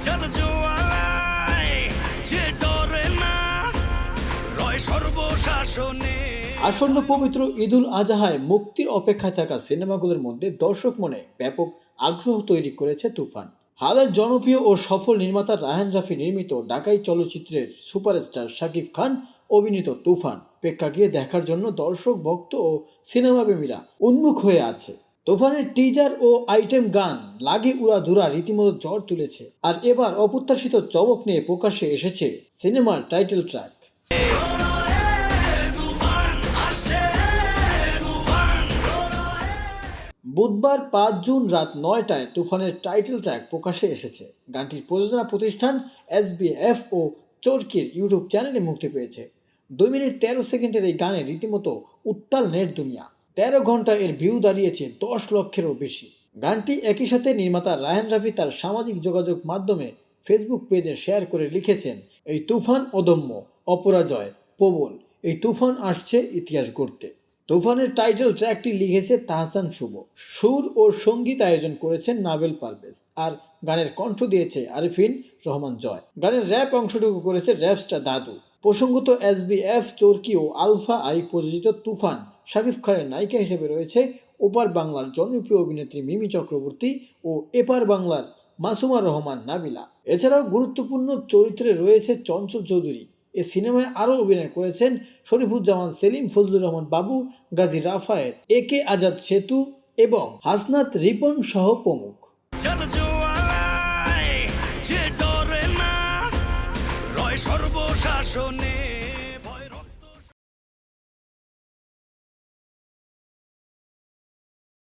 জল জোয়ারায় যে ডরে না রয় সর্বশাসনে। আসন্ন পবিত্র ঈদুল আজহায় মুক্তির অপেক্ষায় থাকা সিনেমাগুলোর মধ্যে দর্শক মনে ব্যাপক আগ্রহ তৈরি করেছে তুফান। হালের জনপ্রিয় ও সফল নির্মাতা রায়হান রাফি নির্মিত ঢাকাই চলচ্চিত্রের সুপারস্টার শাকিব খান অভিনীত তুফান প্রেক্ষাগৃহে দেখার জন্য দর্শক ভক্ত ও সিনেমাপ্রেমীরা উন্মুখ হয়ে আছে। তুফানের টিজার ও আইটেম গান লাগে উড়াধুরা রীতিমতো ঝড় তুলেছে। আর এবার অপ্রত্যাশিত চমক নিয়ে প্রকাশ্যে এসেছে সিনেমার টাইটেল ট্র্যাক। বুধবার ৫ জুন রাত ৯টায় তুফানের টাইটেল ট্র্যাক প্রকাশ্যে এসেছে। গানটির প্রযোজনা প্রতিষ্ঠান SBF ও চরকির ইউটিউব চ্যানেলে মুক্তি পেয়েছে। ২ মিনিট ১৩ সেকেন্ডের এই গানে রীতিমতো উত্তাল নেট দুনিয়া। ১৩ ঘন্টা এর ভিউ দাঁড়িয়েছে ১০ লক্ষেরও বেশি। গানটি একই সাথে নির্মাতা রায়হান রাফি তার সামাজিক যোগাযোগ মাধ্যমে ফেসবুক পেজে শেয়ার করে লিখেছেন, এই তুফান অদম্য, অপরাজয়, প্রবল, এই তুফান আসছে ইতিহাস গড়তে। তুফানের টাইটেল ট্র্যাকটি লিখেছে তাহসান শুভ, সুর ও সঙ্গীত আয়োজন করেছেন নাভেল পারভেজ, আর গানের কণ্ঠ দিয়েছে আরিফিন রহমান জয়। গানের র্যাপ অংশটুকু করেছে র্যাপস্টার দাদু। প্রসঙ্গত SBF, চরকি ও আলফা আই প্রযোজিত তুফান শাকিব খানের নায়িকা হিসেবে রয়েছে ওপার বাংলার জনপ্রিয় অভিনেত্রী মিমি চক্রবর্তী ও এপার বাংলার মাসুমা রহমান নাবিলা। এছাড়াও গুরুত্বপূর্ণ চরিত্রে রয়েছে চঞ্চল চৌধুরী। এ সিনেমায় আরও অভিনয় করেছেন শরীফুজ্জামান সেলিম, ফজলুর রহমান বাবু, গাজী রাফায়েত, AK আজাদ সেতু এবং হাসনাত রিপন সহ প্রমুখ। জল জোয়ারায় যে ডরে না রয় সর্বশাসনে।